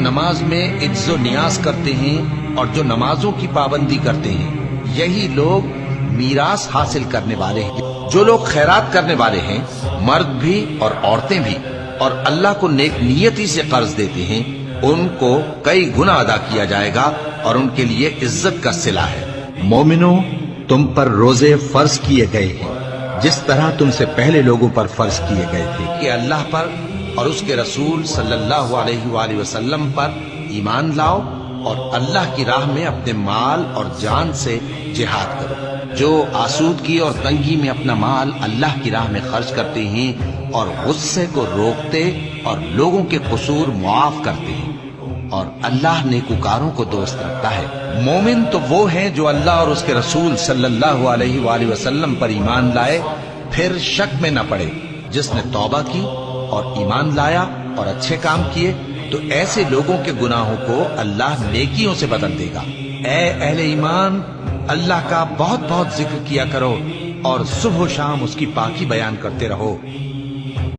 نماز میں عجز و نیاز کرتے ہیں اور جو نمازوں کی پابندی کرتے ہیں، یہی لوگ میراث حاصل کرنے والے ہیں۔ جو لوگ خیرات کرنے والے ہیں، مرد بھی اور عورتیں بھی، اور اللہ کو نیک نیتی سے قرض دیتے ہیں، ان کو کئی گنا ادا کیا جائے گا اور ان کے لیے عزت کا صلہ ہے۔ مومنو، تم پر روزے فرض کیے گئے ہیں جس طرح تم سے پہلے لوگوں پر فرض کیے گئے تھے، کہ اللہ پر اور اس کے رسول صلی اللہ علیہ وآلہ وسلم پر ایمان لاؤ اور اللہ کی راہ میں اپنے مال اور جان سے جہاد کرو۔ جو آسودگی اور تنگی میں اپنا مال اللہ کی راہ میں خرچ کرتے ہیں اور غصے کو روکتے اور لوگوں کے قصور معاف کرتے ہیں، اور اللہ نیکوکاروں کو دوست رکھتا ہے۔ مومن تو وہ ہیں جو اللہ اور اس کے رسول صلی اللہ علیہ وآلہ وسلم پر ایمان لائے پھر شک میں نہ پڑے۔ جس نے توبہ کی اور ایمان لایا اور اچھے کام کیے تو ایسے لوگوں کے گناہوں کو اللہ نیکیوں سے بدل دے گا۔ اے اہل ایمان، اللہ کا بہت بہت ذکر کیا کرو اور صبح و شام اس کی پاکی بیان کرتے رہو۔